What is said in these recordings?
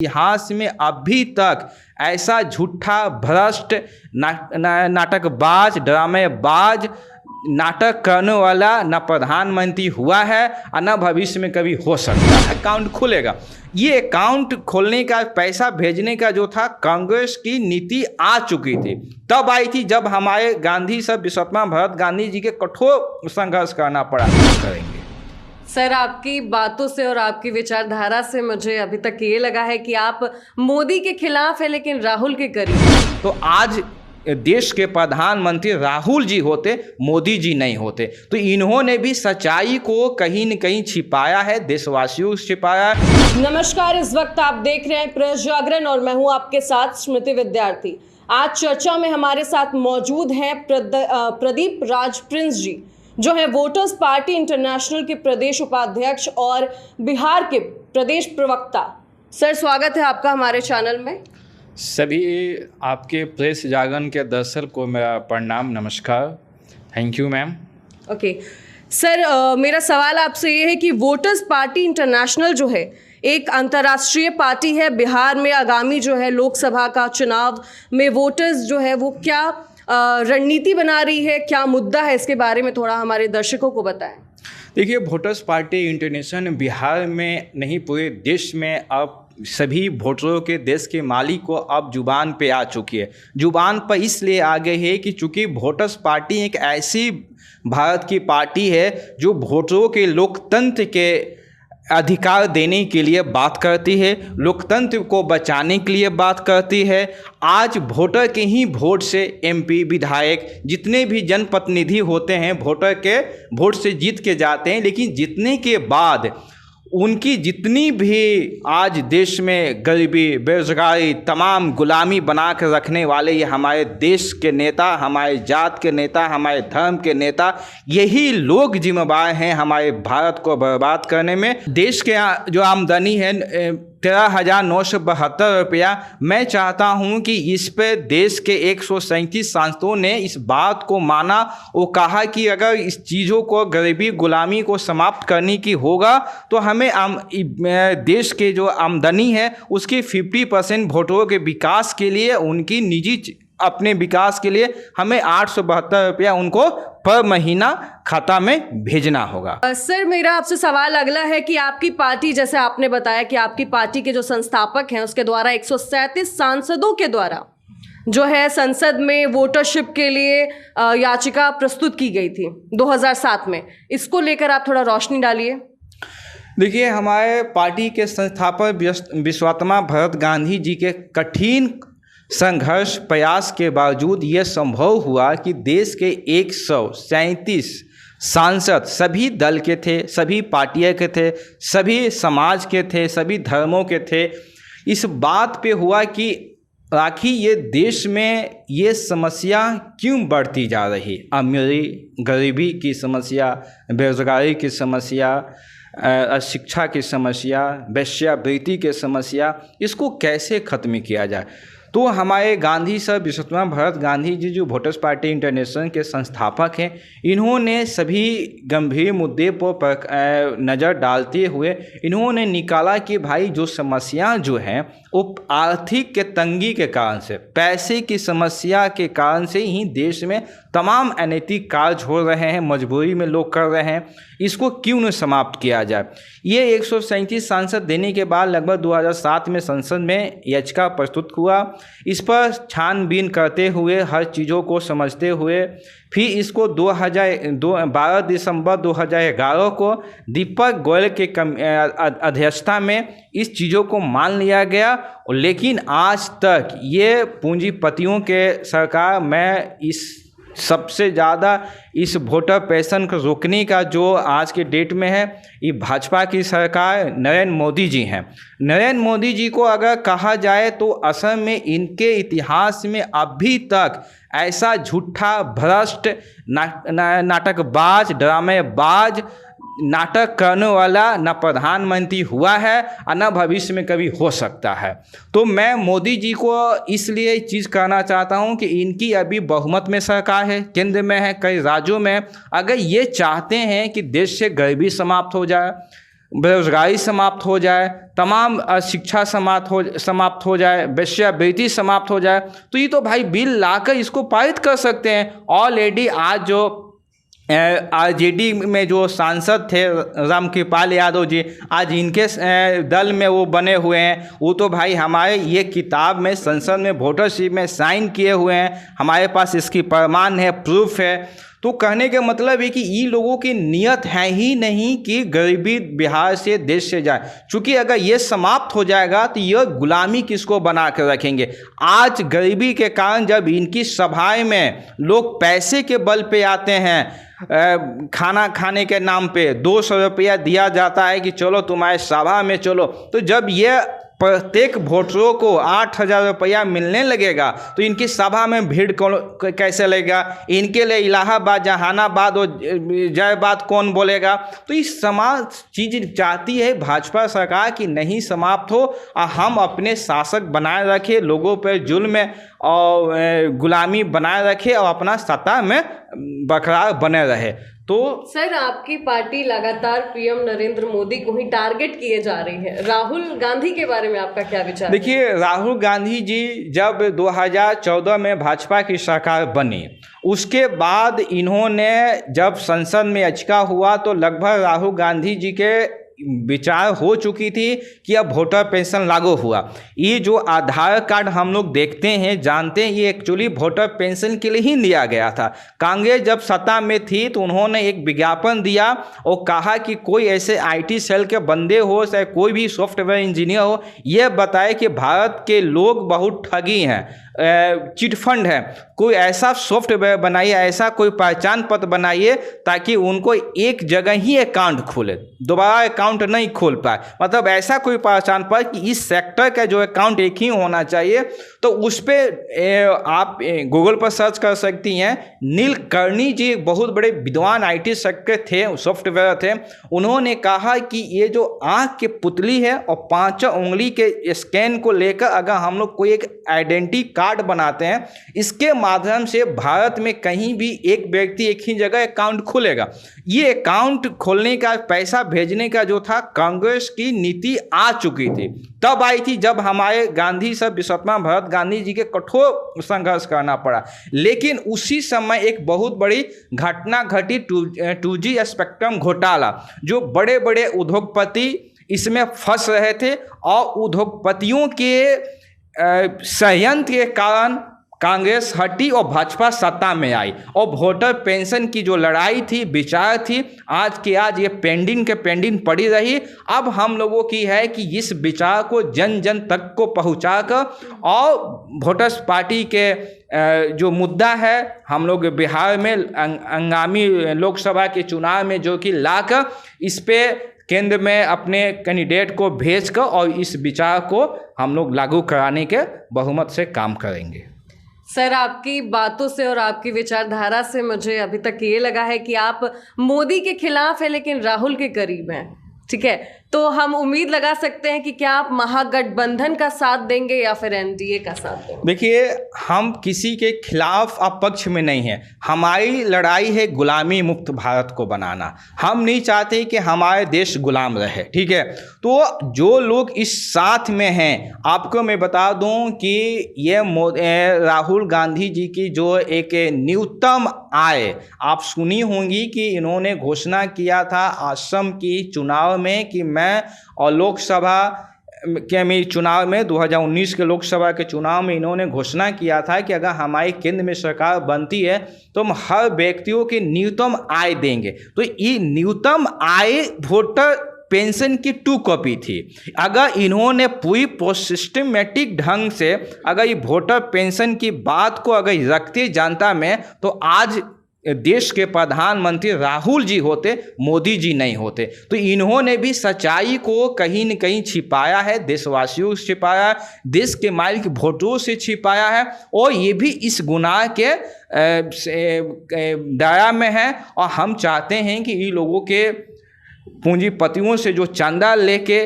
इतिहास में अभी तक ऐसा झूठा भ्रष्ट नाटकबाज ड्रामेबाज नाटक करने वाला न प्रधानमंत्री हुआ है और न भविष्य में कभी हो सकता है। अकाउंट खुलेगा, ये अकाउंट खोलने का पैसा भेजने का जो था कांग्रेस की नीति आ चुकी थी, तब आई थी जब हमारे गांधी साहब विश्वत्मा भरत गांधी जी के कठोर संघर्ष करना पड़ा। करेंगे सर, आपकी बातों से और आपकी विचारधारा से मुझे अभी तक ये लगा है कि आप मोदी के खिलाफ है लेकिन राहुल के करीब। तो आज देश के प्रधानमंत्री राहुल जी होते, मोदी जी नहीं होते, तो इन्होंने भी सच्चाई को कहीं न कहीं छिपाया है, देशवासियों से छिपाया है। नमस्कार, इस वक्त आप देख रहे हैं प्रेस जागरण और मैं हूं आपके साथ स्मृति विद्यार्थी। आज चर्चा में हमारे साथ मौजूद हैं प्रदीप राज प्रिंस जी, जो है वोटर्स पार्टी इंटरनेशनल के प्रदेश उपाध्यक्ष और बिहार के प्रदेश प्रवक्ता। सर, स्वागत है आपका हमारे चैनल में। सभी आपके प्रेस जागरण के दर्शक को मेरा प्रणाम, नमस्कार, thank you ma'am. Okay sir, मेरा सवाल आपसे ये है कि वोटर्स पार्टी इंटरनेशनल जो है एक अंतर्राष्ट्रीय पार्टी है। बिहार में आगामी जो है लोकसभा का चुनाव में वोटर्स जो है वो क्या रणनीति बना रही है, क्या मुद्दा है, इसके बारे में थोड़ा हमारे दर्शकों को बताएं। देखिए, वोटर्स पार्टी इंटरनेशनल बिहार में नहीं पूरे देश में अब सभी वोटरों के देश के मालिक को अब जुबान पे आ चुकी है। जुबान पर इसलिए आ गई है कि चूँकि वोटर्स पार्टी एक ऐसी भारत की पार्टी है जो वोटरों के लोकतंत्र के अधिकार देने के लिए बात करती है, लोकतंत्र को बचाने के लिए बात करती है। आज वोटर के ही वोट से एमपी, विधायक, जितने भी जनप्रतिनिधि होते हैं वोटर के वोट से जीत के जाते हैं, लेकिन जीतने के बाद उनकी जितनी भी आज देश में गरीबी, बेरोजगारी, तमाम गुलामी बना कर रखने वाले ये हमारे देश के नेता, हमारे जात के नेता, हमारे धर्म के नेता, यही लोग जिम्मेदार हैं हमारे भारत को बर्बाद करने में। देश के जो आमदनी है 13,972 रुपया, मैं चाहता हूं कि इस पे देश के 137 सांसदों ने इस बात को माना। वो कहा कि अगर इस चीज़ों को, गरीबी, गुलामी को समाप्त करने की होगा तो हमें देश के जो आमदनी है उसकी 50% वोटरों के विकास के लिए, उनकी निजी अपने विकास के लिए हमें 872 रुपया उनको पर महीना खाता में भेजना होगा। सर, मेरा आपसे सवाल अगला है कि आपकी पार्टी, जैसे आपने बताया कि आपकी पार्टी के जो संस्थापक हैं उसके द्वारा 137 सांसदों के द्वारा जो है संसद में वोटरशिप के लिए याचिका प्रस्तुत की गई थी 2007 में। इसको लेकर आप थोड़ा रोशनी डालिए। देखिए, हमारे पार्टी के संस्थापक विश्वत्मा भरत गांधी जी के कठिन संघर्ष प्रयास के बावजूद ये संभव हुआ कि देश के 137 सांसद सभी दल के थे, सभी पार्टियों के थे, सभी समाज के थे, सभी धर्मों के थे। इस बात पे हुआ कि आखिर ये देश में ये समस्या क्यों बढ़ती जा रही, अमीरी, गरीबी की समस्या, बेरोजगारी की समस्या, शिक्षा की समस्या, वेश्यावृत्ति की समस्या, इसको कैसे ख़त्म किया जाए। तो हमारे गांधी साहब विश्वत्मा भरत गांधी जी जो वोटर्स पार्टी इंटरनेशनल के संस्थापक हैं, इन्होंने सभी गंभीर मुद्दे पर नज़र डालते हुए इन्होंने निकाला कि भाई जो समस्या जो हैं वो आर्थिक के तंगी के कारण से, पैसे की समस्या के कारण से ही देश में तमाम अनैतिक कार्य हो रहे हैं, मजबूरी में लोग कर रहे हैं। इसको क्यों न समाप्त किया जाए। ये 137 सांसद देने के बाद लगभग 2007 में संसद में याचिका प्रस्तुत हुआ। इस पर छानबीन करते हुए, हर चीज़ों को समझते हुए, फिर इसको 12 दिसंबर 2011 को दीपक गोयल के अध्यक्षता में इस चीज़ों को मान लिया गया। लेकिन आज तक ये पूंजीपतियों के सरकार में इस सबसे ज़्यादा इस वोटर पेंशन को रोकने का जो आज के डेट में है, ये भाजपा की सरकार नरेंद्र मोदी जी हैं। नरेंद्र मोदी जी को अगर कहा जाए तो असम में इनके इतिहास में अभी तक ऐसा झूठा भ्रष्ट नाटकबाज ड्रामेबाज नाटक करने वाला न प्रधानमंत्री हुआ है और न भविष्य में कभी हो सकता है। तो मैं मोदी जी को इसलिए चीज़ कहना चाहता हूं कि इनकी अभी बहुमत में सरकार है, केंद्र में है, कई राज्यों में। अगर ये चाहते हैं कि देश से गरीबी समाप्त हो जाए, बेरोजगारी समाप्त हो जाए, तमाम शिक्षा समाप्त हो जाए, वेश्यावृत्ति समाप्त हो जाए, तो ये तो भाई बिल लाकर इसको पारित कर सकते हैं। ऑलरेडी आज जो आरजेडी में जो सांसद थे रामकृपाल यादव जी, आज इनके दल में वो बने हुए हैं। वो तो भाई हमारे ये किताब में संसद में वोटरशिप में साइन किए हुए हैं, हमारे पास इसकी प्रमाण है, प्रूफ है। तो कहने का मतलब है कि ये लोगों की नियत है ही नहीं कि गरीबी बिहार से देश से जाए। चूँकि अगर ये समाप्त हो जाएगा तो यह गुलामी किसको बना कर रखेंगे। आज गरीबी के कारण जब इनकी सभाएं में लोग पैसे के बल पे आते हैं, खाना खाने के नाम पे 200 रुपया दिया जाता है कि चलो तुम्हारे सभा में चलो, तो जब ये प्रत्येक वोटरों को 8,000 रुपया मिलने लगेगा तो इनकी सभा में भीड़ कैसे लगेगा। इनके लिए इलाहाबाद, जहानाबाद और जयबाद कौन बोलेगा। तो ये समाज चीज़ चाहती है भाजपा सरकार कि नहीं समाप्त हो और हम अपने शासक बनाए रखें, लोगों पर जुल्म और गुलामी बनाए रखे और अपना सत्ता में बरकरार बने रहे। तो सर, आपकी पार्टी लगातार पीएम नरेंद्र मोदी को ही टारगेट किए जा रही है। राहुल गांधी के बारे में आपका क्या विचार है? देखिए, राहुल गांधी जी जब 2014 में भाजपा की सरकार बनी, उसके बाद इन्होंने जब संसद में याचिका हुआ तो लगभग राहुल गांधी जी के विचार हो चुकी थी कि अब वोटर पेंशन लागू हुआ। ये जो आधार कार्ड हम लोग देखते हैं, जानते हैं, ये एक्चुअली वोटर पेंशन के लिए ही दिया गया था। कांग्रेस जब सत्ता में थी तो उन्होंने एक विज्ञापन दिया और कहा कि कोई ऐसे आईटी सेल के बंदे हो, चाहे कोई भी सॉफ्टवेयर इंजीनियर हो, यह बताए कि भारत के लोग बहुत ठगी हैं, चिटफंड है, कोई ऐसा सॉफ्टवेयर बनाइए, ऐसा कोई पहचान पत्र बनाइए ताकि उनको एक जगह ही अकाउंट खोले, दोबारा अकाउंट नहीं खोल पाए। मतलब ऐसा कोई पहचान पत्र कि इस सेक्टर का जो अकाउंट एक ही होना चाहिए। तो उस पर आप गूगल पर सर्च कर सकती हैं। नीलकर्णी जी बहुत बड़े विद्वान आईटी सेक्टर थे, सॉफ्टवेयर थे। उन्होंने कहा कि ये जो आँख के पुतली है और 5 उंगली के स्कैन को लेकर अगर हम लोग कोई एक आइडेंटिटी कार्ड बनाते हैं, इसके माध्यम से भारत में कहीं भी एक व्यक्ति एक ही जगह अकाउंट खोलेगा। ये अकाउंट खोलने का, पैसा भेजने का जो था, कांग्रेस की नीति आ चुकी थी। तब आई थी जब हमारे गांधी साहब विश्वत्मा भरत गांधी जी के कठोर संघर्ष करना पड़ा। लेकिन उसी समय एक बहुत बड़ी घटना घटी, 2G स्पेक्ट्रम घोटाला, जो बड़े बड़े उद्योगपति इसमें फंस रहे थे और उद्योगपतियों के षड्यंत्र के कारण कांग्रेस हटी और भाजपा सत्ता में आई। और वोटर पेंशन की जो लड़ाई थी, विचार थी, आज के आज ये पेंडिंग पड़ी रही। अब हम लोगों की है कि इस विचार को जन जन तक को पहुंचाकर और वोटर्स पार्टी के जो मुद्दा है, हम लोग बिहार में आगामी लोकसभा के चुनाव में जो कि लाकर इस पे केंद्र में अपने कैंडिडेट को भेजकर और इस विचार को हम लोग लागू कराने के बहुमत से काम करेंगे। सर, आपकी बातों से और आपकी विचारधारा से मुझे अभी तक ये लगा है कि आप मोदी के खिलाफ है लेकिन राहुल के करीब हैं। ठीक है, तो हम उम्मीद लगा सकते हैं कि क्या आप महागठबंधन का साथ देंगे या फिर एनडीए का साथ देंगे? देखिए, हम किसी के खिलाफ अपक्ष में नहीं हैं। हमारी लड़ाई है गुलामी मुक्त भारत को बनाना। हम नहीं चाहते कि हमारे देश गुलाम रहे। ठीक है, तो जो लोग इस साथ में हैं, आपको मैं बता दूं कि ये राहुल गांधी जी की जो एक न्यूनतम आय, आप सुनी होंगी कि इन्होंने घोषणा किया था असम की चुनाव में कि मैं और लोकसभा के में चुनाव में 2019 के लोकसभा के चुनाव में इन्होंने घोषणा किया था कि अगर हमारी केंद्र में सरकार बनती है तो हम हर व्यक्तियों की न्यूनतम आय देंगे। तो ये न्यूनतम आय वोटर पेंशन की 2 कॉपी थी। अगर इन्होंने पूरी सिस्टमेटिक ढंग से अगर ये वोटर पेंशन की बात को अगर रखते जनता में, तो आज देश के प्रधानमंत्री राहुल जी होते, मोदी जी नहीं होते। तो इन्होंने भी सच्चाई को कहीं न कहीं छिपाया है, देशवासियों से छिपाया है, देश के मालिक वोटरों से छिपाया है, और ये भी इस गुनाह के दायरा में है। और हम चाहते हैं कि इन लोगों के पूंजीपतियों से जो चंदा लेके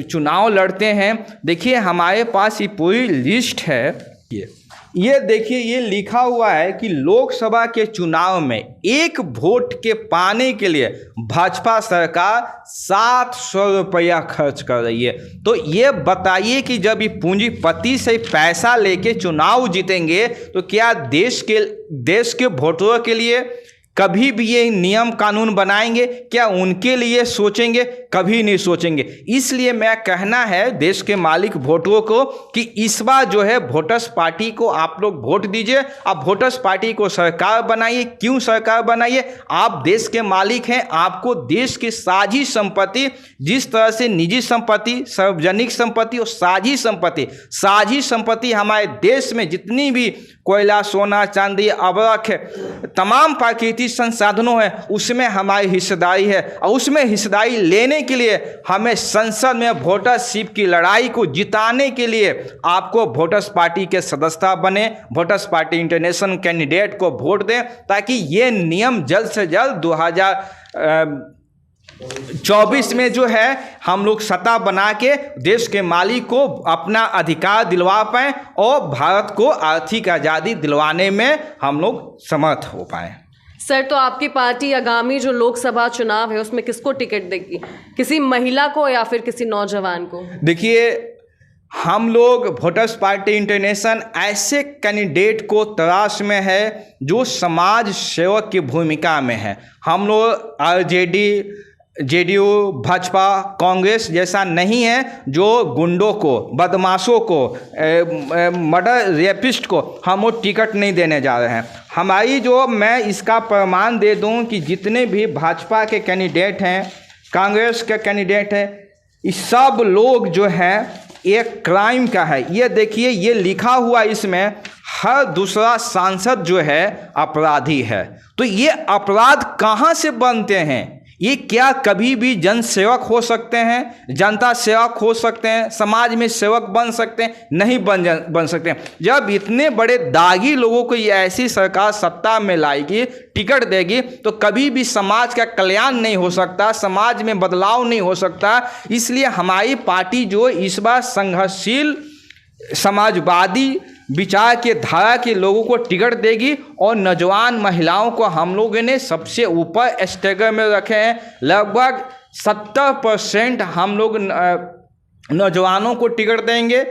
चुनाव लड़ते हैं, देखिए हमारे पास ये पूरी लिस्ट है। ये ये देखिए, ये लिखा हुआ है कि लोकसभा के चुनाव में 1 वोट के पाने के लिए भाजपा सरकार 700 रुपया खर्च कर रही है। तो ये बताइए कि जब ये पूंजीपति से पैसा लेके चुनाव जीतेंगे तो क्या देश के वोटरों के लिए कभी भी ये नियम कानून बनाएंगे? क्या उनके लिए सोचेंगे? कभी नहीं सोचेंगे। इसलिए मैं कहना है देश के मालिक वोटरों को कि इस बार जो है वोटर्स पार्टी को आप लोग वोट दीजिए। आप वोटर्स पार्टी को सरकार बनाइए। क्यों सरकार बनाइए? आप देश के मालिक हैं। आपको देश की साझी संपत्ति, जिस तरह से निजी संपत्ति, सार्वजनिक संपत्ति और साझी संपत्ति हमारे देश में जितनी भी कोयला, सोना, चांदी, अवरख, तमाम प्राकृतिक संसाधनों है, उसमें हमारी हिस्सेदारी है। और उसमें हिस्सेदारी लेने के लिए हमें संसद में वोटरशिप की लड़ाई को जिताने के लिए आपको वोटर्स पार्टी के सदस्य बने, वोटर्स पार्टी इंटरनेशनल कैंडिडेट को वोट दें, ताकि ये नियम जल्द से जल्द 2024 में जो है हम लोग सत्ता बना के देश के मालिक को अपना अधिकार दिलवा पाएं और भारत को आर्थिक आज़ादी दिलवाने में हम लोग समर्थ हो पाएं। सर, तो आपकी पार्टी आगामी जो लोकसभा चुनाव है उसमें किसको टिकट देगी? किसी महिला को या फिर किसी नौजवान को? देखिए, हम लोग वोटर्स पार्टी इंटरनेशनल ऐसे कैंडिडेट को तलाश में है जो समाज सेवक की भूमिका में है। हम लोग आरजेडी, जेडीयू, भाजपा, कांग्रेस जैसा नहीं है जो गुंडों को, बदमाशों को, मर्डर रेपिस्ट को हम लोग टिकट नहीं देने जा रहे हैं। हमारी जो, मैं इसका प्रमाण दे दूं कि जितने भी भाजपा के कैंडिडेट हैं, कांग्रेस के कैंडिडेट हैं, इस सब लोग जो हैं एक क्राइम का है। ये देखिए, ये लिखा हुआ इसमें हर दूसरा सांसद जो है अपराधी है। तो ये अपराध कहाँ से बनते हैं? ये क्या कभी भी जन सेवक हो सकते हैं? जनता सेवक हो सकते हैं? समाज में सेवक बन सकते हैं? नहीं बन सकते हैं। जब इतने बड़े दागी लोगों को ये ऐसी सरकार सत्ता में लाएगी, टिकट देगी, तो कभी भी समाज का कल्याण नहीं हो सकता, समाज में बदलाव नहीं हो सकता। इसलिए हमारी पार्टी जो इस बार संघर्षशील समाजवादी विचार के धारा के लोगों को टिकट देगी और नौजवान महिलाओं को हम लोगों ने सबसे ऊपर स्टेगर में रखे हैं। लगभग 70% हम लोग नौजवानों को टिकट देंगे,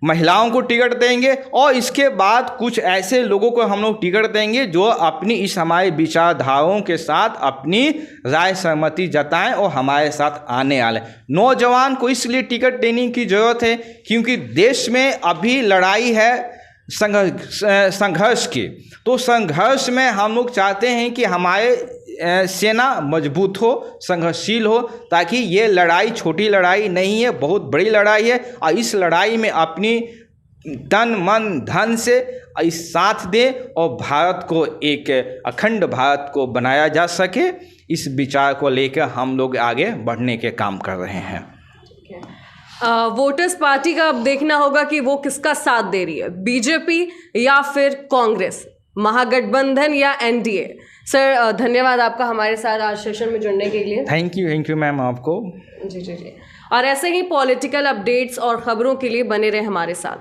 महिलाओं को टिकट देंगे और इसके बाद कुछ ऐसे लोगों को हम लोग टिकट देंगे जो अपनी इस हमारे विचारधाराओं के साथ अपनी राय सहमति जताएं और हमारे साथ आने वाले। नौजवान को इसलिए टिकट देने की ज़रूरत है क्योंकि देश में अभी लड़ाई है संघर्ष की। तो संघर्ष में हम लोग चाहते हैं कि हमारे सेना मजबूत हो, संघर्षशील हो, ताकि ये लड़ाई छोटी लड़ाई नहीं है, बहुत बड़ी लड़ाई है। और इस लड़ाई में अपनी तन मन धन से इस साथ दे और भारत को एक अखंड भारत को बनाया जा सके, इस विचार को लेकर हम लोग आगे बढ़ने के काम कर रहे हैं। वोटर्स पार्टी का अब देखना होगा कि वो किसका साथ दे रही है, बीजेपी या फिर कांग्रेस, महागठबंधन या एनडीए। सर, धन्यवाद आपका हमारे साथ आज सेशन में जुड़ने के लिए। थैंक यू मैम आपको। जी। और ऐसे ही पॉलिटिकल अपडेट्स और ख़बरों के लिए बने रहे हमारे साथ।